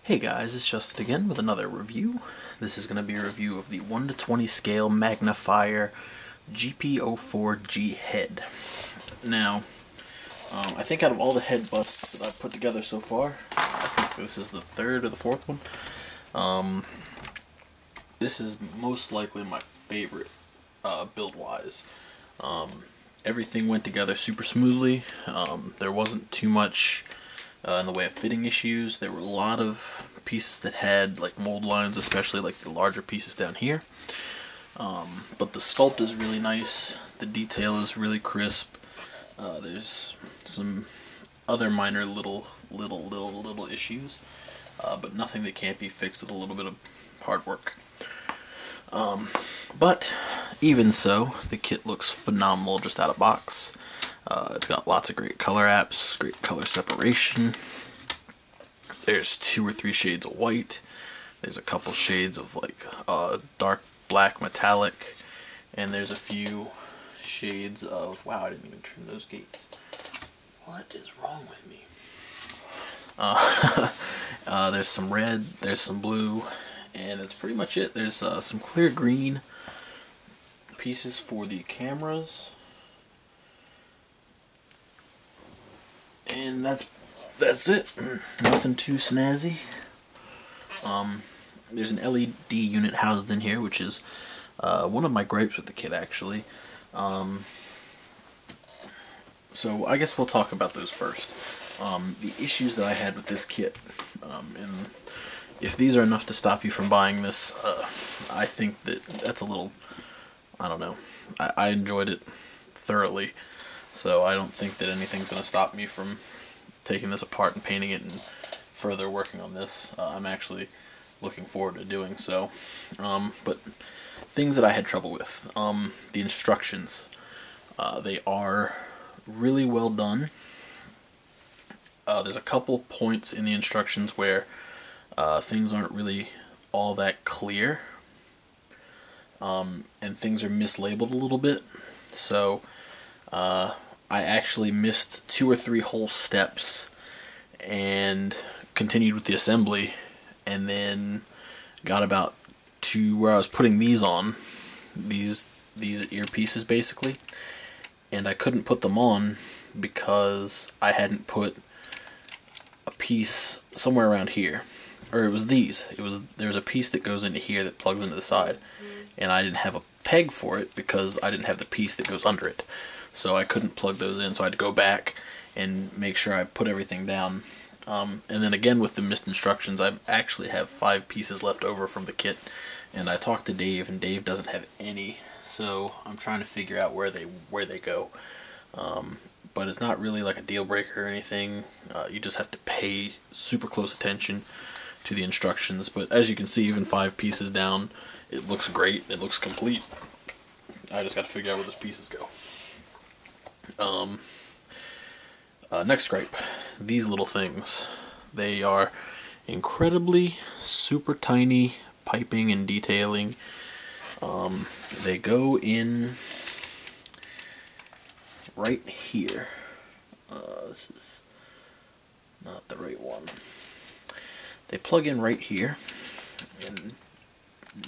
Hey guys, it's Justin again with another review. This is going to be a review of the 1:20 scale Magnifier GP04G head. Now, I think out of all the head busts that I've put together so far, I think this is the third or the fourth one. This is most likely my favorite build-wise. Everything went together super smoothly. There wasn't too much in the way of fitting issues. There were a lot of pieces that had like mold lines, especially like the larger pieces down here. But the sculpt is really nice. The detail is really crisp. There's some other minor little issues, but nothing that can't be fixed with a little bit of hard work. But even so, the kit looks phenomenal just out of box. It's got lots of great color apps, great color separation. There's 2 or 3 shades of white. There's a couple shades of like dark black metallic, and there's a few shades of, wow, I didn't even trim those gates. What is wrong with me? There's some red, there's some blue, and that's pretty much it. There's some clear green pieces for the cameras. And that's it. Nothing too snazzy. There's an LED unit housed in here, which is one of my gripes with the kit, actually. So I guess we'll talk about those first. The issues that I had with this kit, and if these are enough to stop you from buying this, I think that's a little, I don't know. I enjoyed it thoroughly. So I don't think that anything's going to stop me from taking this apart and painting it and further working on this. I'm actually looking forward to doing so. But things that I had trouble with. The instructions. They are really well done. There's a couple points in the instructions where things aren't really all that clear. And things are mislabeled a little bit. So I actually missed 2 or 3 whole steps and continued with the assembly, and then got about to where I was putting these on, these earpieces basically, and I couldn't put them on because I hadn't put a piece somewhere around here, or it was these. There's a piece that goes into here that plugs into the side, and I didn't have a peg for it because I didn't have the piece that goes under it. So I couldn't plug those in, so I had to go back and make sure I put everything down. And then again with the missed instructions, I actually have 5 pieces left over from the kit, and I talked to Dave, and Dave doesn't have any. So I'm trying to figure out where they go. But it's not really like a deal breaker or anything. You just have to pay super close attention to the instructions. But as you can see, even 5 pieces down, it looks great. It looks complete. I just got to figure out where those pieces go. Next gripe, these little things. They are incredibly super tiny piping and detailing. They go in right here. This is not the right one. They plug in right here, and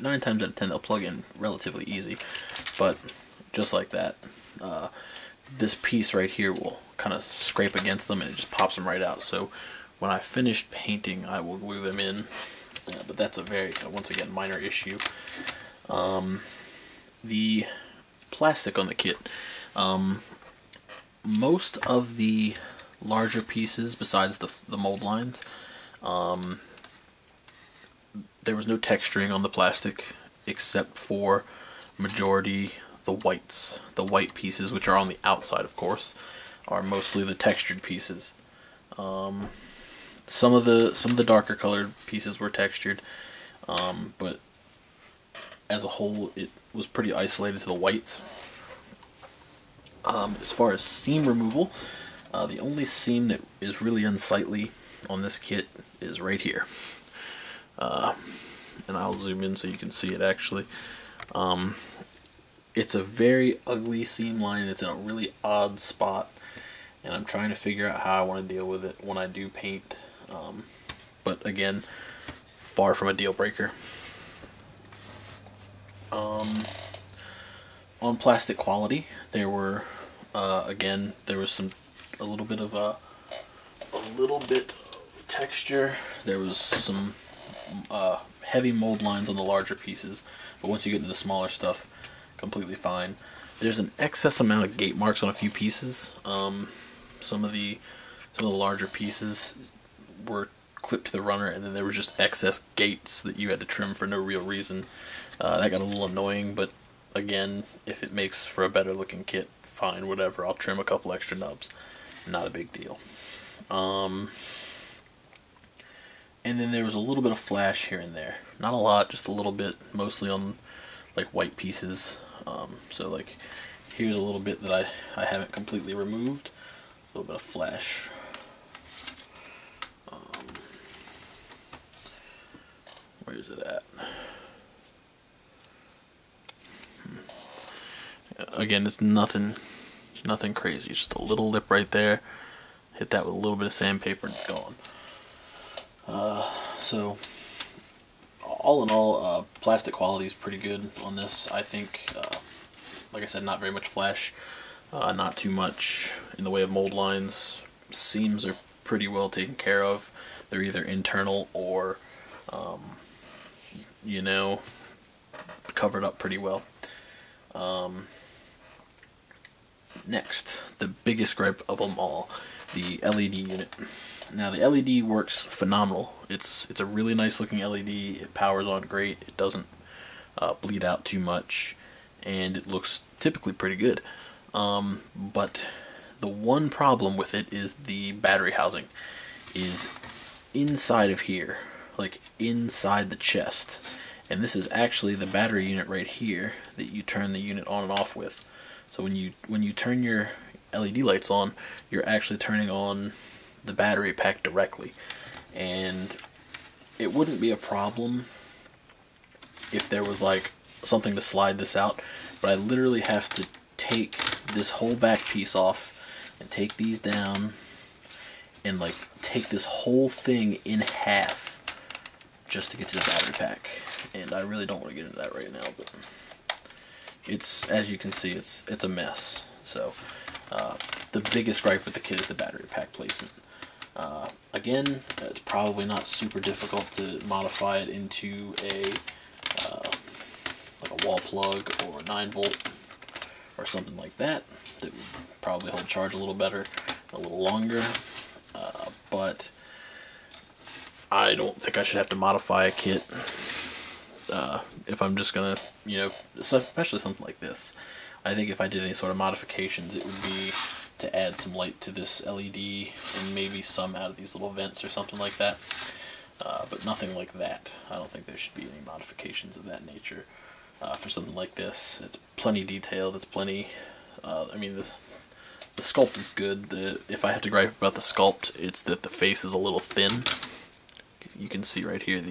9 times out of 10 they'll plug in relatively easy, but just like that. This piece right here will kind of scrape against them and it just pops them right out. So when I finish painting, I will glue them in, but that's a very, once again, minor issue. The plastic on the kit, most of the larger pieces besides the mold lines, there was no texturing on the plastic except for majority the whites. The white pieces, which are on the outside, of course, are mostly the textured pieces. Some of the darker colored pieces were textured, but as a whole, it was pretty isolated to the whites. As far as seam removal, the only seam that is really unsightly on this kit is right here. And I'll zoom in so you can see it actually. It's a very ugly seam line. It's in a really odd spot, and I'm trying to figure out how I want to deal with it when I do paint. but again, far from a deal breaker. On plastic quality, there were again, there was a little bit of texture. There was some heavy mold lines on the larger pieces, but once you get into the smaller stuff, completely fine. There's an excess amount of gate marks on a few pieces. Some of the larger pieces were clipped to the runner, and then there were just excess gates that you had to trim for no real reason. That got a little annoying, but again, if it makes for a better looking kit, fine, whatever. I'll trim a couple extra nubs. Not a big deal. And then there was a little bit of flash here and there. Not a lot, just a little bit, mostly on like white pieces. So like here's a little bit that I haven't completely removed. A little bit of flash. Where is it at? Again, it's nothing crazy. It's just a little lip right there. Hit that with a little bit of sandpaper and it's gone. So all in all, plastic quality is pretty good on this. I think, like I said, not very much flash, not too much in the way of mold lines. Seams are pretty well taken care of. They're either internal or, you know, covered up pretty well. Next, the biggest gripe of them all, the LED unit. Now the LED works phenomenal. It's a really nice looking LED. It powers on great. It doesn't bleed out too much, and it looks typically pretty good. But the one problem with it is the battery housing is inside of here, like inside the chest. And this is actually the battery unit right here that you turn the unit on and off with. So when you turn your LED lights on, you're actually turning on the battery pack directly. And it wouldn't be a problem if there was like something to slide this out, but I literally have to take this whole back piece off and take these down and like take this whole thing in half just to get to the battery pack. And I really don't want to get into that right now, but it's, as you can see, it's a mess. So the biggest gripe with the kit is the battery pack placement. Again, it's probably not super difficult to modify it into like a wall plug or 9-volt or something like that. That would probably hold charge a little better, a little longer. But I don't think I should have to modify a kit if I'm just gonna, you know, especially something like this. I think if I did any sort of modifications, it would be to add some light to this LED and maybe some out of these little vents or something like that. But nothing like that. I don't think there should be any modifications of that nature for something like this. It's plenty detailed. It's plenty. I mean, the sculpt is good. If I have to gripe about the sculpt, it's that the face is a little thin. You can see right here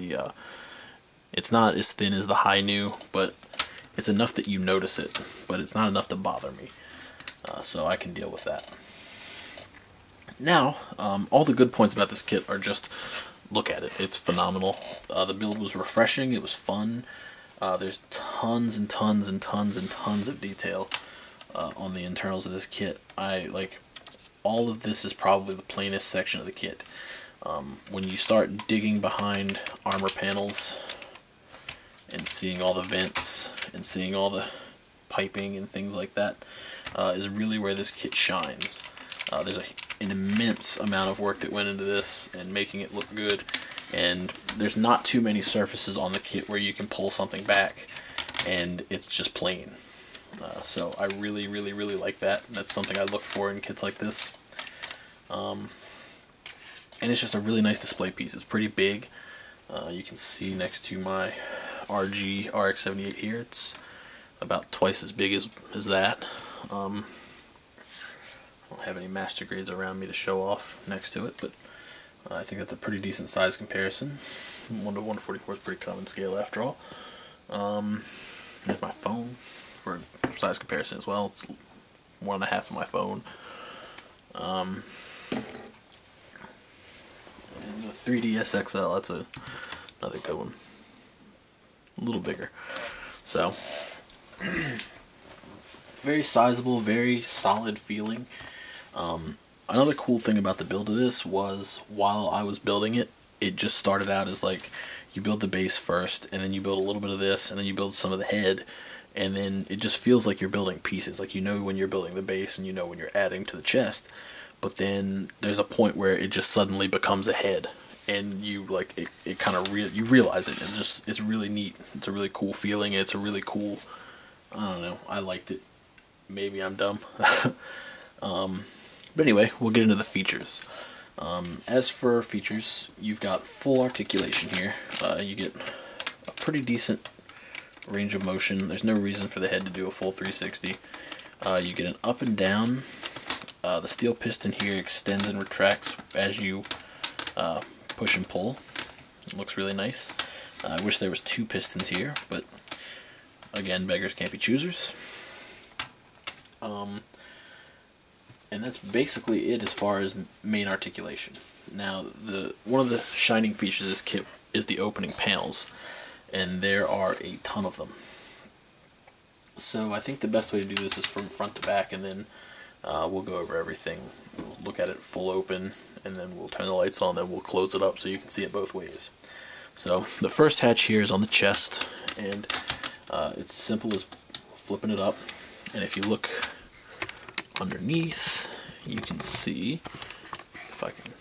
it's not as thin as the high new, but it's enough that you notice it, but it's not enough to bother me. So I can deal with that. Now, all the good points about this kit are just look at it. It's phenomenal. The build was refreshing. It was fun. There's tons and tons and tons and tons of detail on the internals of this kit. All of this is probably the plainest section of the kit. When you start digging behind armor panels and seeing all the vents and seeing all the piping and things like that, is really where this kit shines. There's an immense amount of work that went into this and making it look good, and there's not too many surfaces on the kit where you can pull something back and it's just plain. So I really, really, really like that. That's something I look for in kits like this. And it's just a really nice display piece. It's pretty big. You can see next to my RG RX-78 here, it's about twice as big as that. I don't have any master grades around me to show off next to it, but I think that's a pretty decent size comparison. 1 to 144 is a pretty common scale after all. There's my phone for size comparison as well. It's 1.5 of my phone. And the 3DS XL, that's another good one. A little bigger. So, very sizable, very solid feeling. Another cool thing about the build of this was, while I was building it, it just started out as like, you build the base first, and then you build a little bit of this, and then you build some of the head, and then it just feels like you're building pieces. Like, you know when you're building the base, and you know when you're adding to the chest. But then there's a point where it just suddenly becomes a head, and you like it kind of you realize it, and it's really neat. It's a really cool feeling. It's a really cool, I don't know, I liked it. Maybe I'm dumb. But anyway, we'll get into the features. As for features, you've got full articulation here. You get a pretty decent range of motion. There's no reason for the head to do a full 360. You get an up and down. The steel piston here extends and retracts as you push and pull. It looks really nice. I wish there was 2 pistons here, but again, beggars can't be choosers. And that's basically it as far as main articulation. Now, one of the shining features of this kit is the opening panels, and there are a ton of them. So I think the best way to do this is from front to back, and then we'll go over everything. We'll look at it full open, and then we'll turn the lights on, then we'll close it up so you can see it both ways. So the first hatch here is on the chest, and it's as simple as flipping it up. And if you look underneath, you can see, if I can,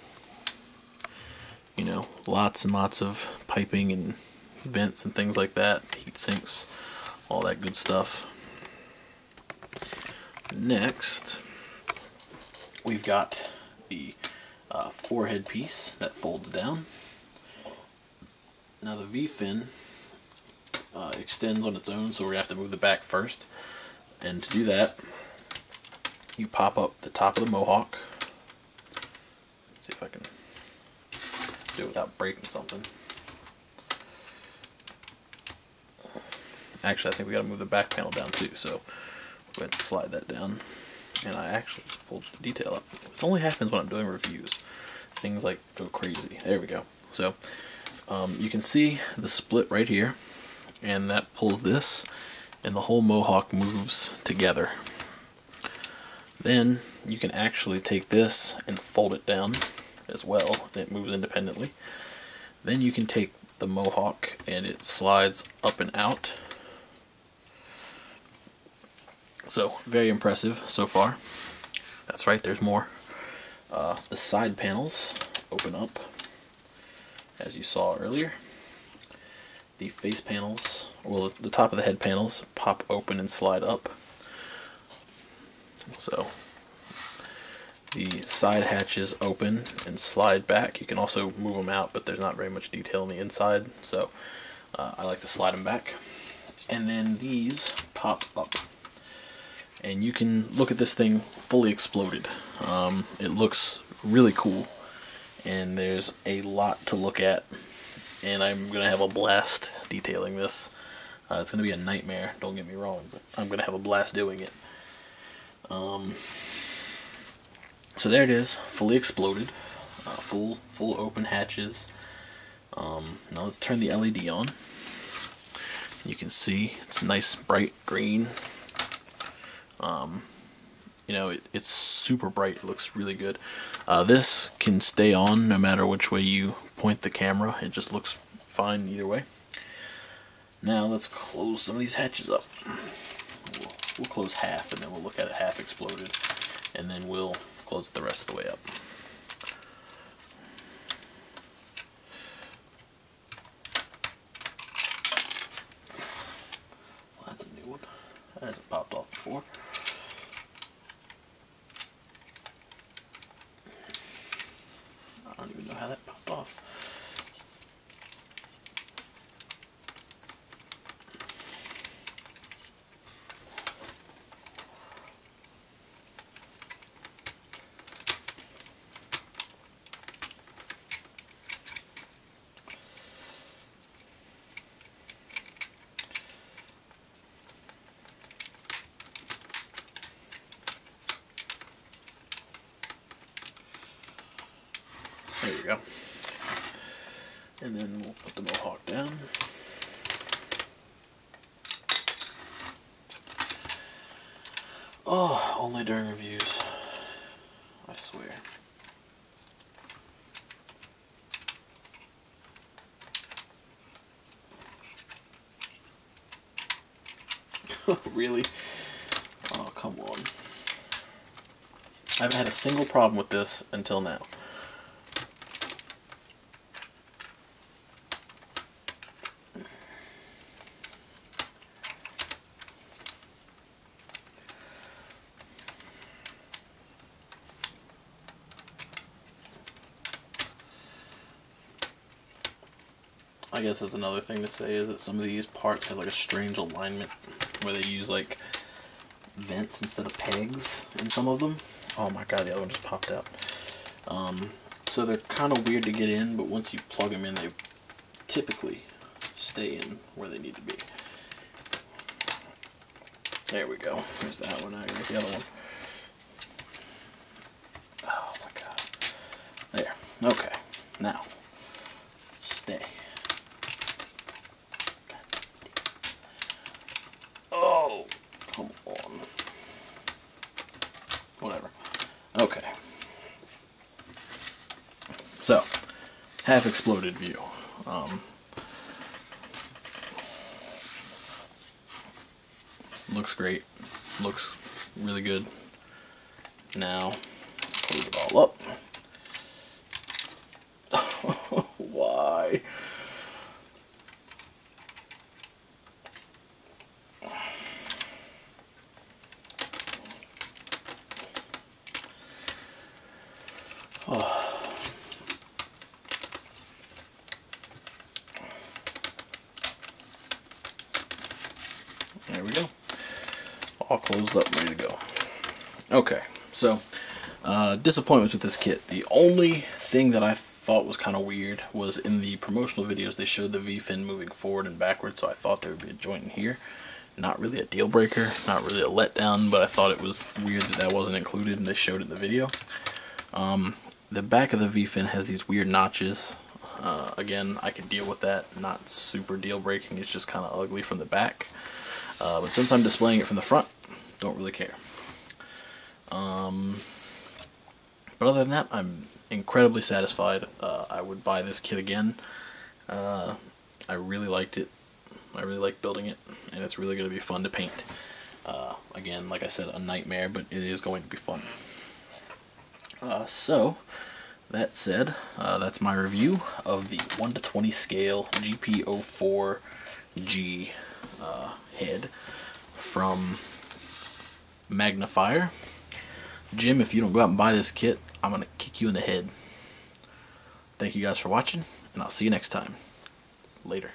you know, lots and lots of piping and vents and things like that, heat sinks, all that good stuff. Next, we've got the forehead piece that folds down. Now the V-fin extends on its own, so we're going to have to move the back first. And to do that, you pop up the top of the mohawk. Let's see if I can do it without breaking something. Actually, I think we got to move the back panel down too, so we'll go ahead and slide that down. And I actually just pulled the detail up. This only happens when I'm doing reviews. Things like go crazy. There we go. So you can see the split right here, and that pulls this, and the whole mohawk moves together. Then you can actually take this and fold it down as well, and it moves independently. Then you can take the mohawk and it slides up and out. So very impressive so far. That's right, there's more. The side panels open up, as you saw earlier. The face panels, well, the top of the head panels pop open and slide up. So the side hatches open and slide back. You can also move them out, but there's not very much detail on the inside, so I like to slide them back. And then these pop up, and you can look at this thing fully exploded. It looks really cool, and there's a lot to look at, and I'm going to have a blast detailing this. It's going to be a nightmare, don't get me wrong, but I'm going to have a blast doing it. So there it is, fully exploded, full open hatches. Now let's turn the LED on. You can see it's nice bright green. You know, it's super bright. It looks really good. This can stay on no matter which way you point the camera. It just looks fine either way. Now let's close some of these hatches up. We'll close half, and then we'll look at it half exploded, and then we'll close it the rest of the way up. Well, that's a new one. That hasn't popped off before. I don't even know how that popped off. There we go. And then we'll put the Mohawk down. Oh, only during reviews. I swear. Really? Oh, come on. I haven't had a single problem with this until now. I guess that's another thing to say is that some of these parts have like a strange alignment where they use like vents instead of pegs in some of them. Oh my god, the other one just popped out. So they're kind of weird to get in, but once you plug them in, they typically stay in where they need to be. There we go. There's that one. Now I gotta get the other one. Oh my god. There. Okay. Now, stay. Oh, come on. Whatever. Okay. So, half exploded view. Looks great. Looks really good. Now, close it all up. Why? Oh. There we go. All closed up, ready to go. Okay, so disappointments with this kit. The only thing that I thought was kind of weird was in the promotional videos they showed the V-fin moving forward and backwards, so I thought there would be a joint in here. Not really a deal breaker, not really a letdown, but I thought it was weird that that wasn't included and they showed it in the video. The back of the V-fin has these weird notches. Again, I can deal with that. Not super deal breaking, it's just kind of ugly from the back. But since I'm displaying it from the front, don't really care. But other than that, I'm incredibly satisfied. I would buy this kit again. I really liked it. I really like building it, and it's really going to be fun to paint. Again, like I said, a nightmare, but it is going to be fun. So, that said, that's my review of the 1:20 scale GP04G head from Magnifier. Jim, if you don't go out and buy this kit, I'm going to kick you in the head. Thank you guys for watching, and I'll see you next time. Later.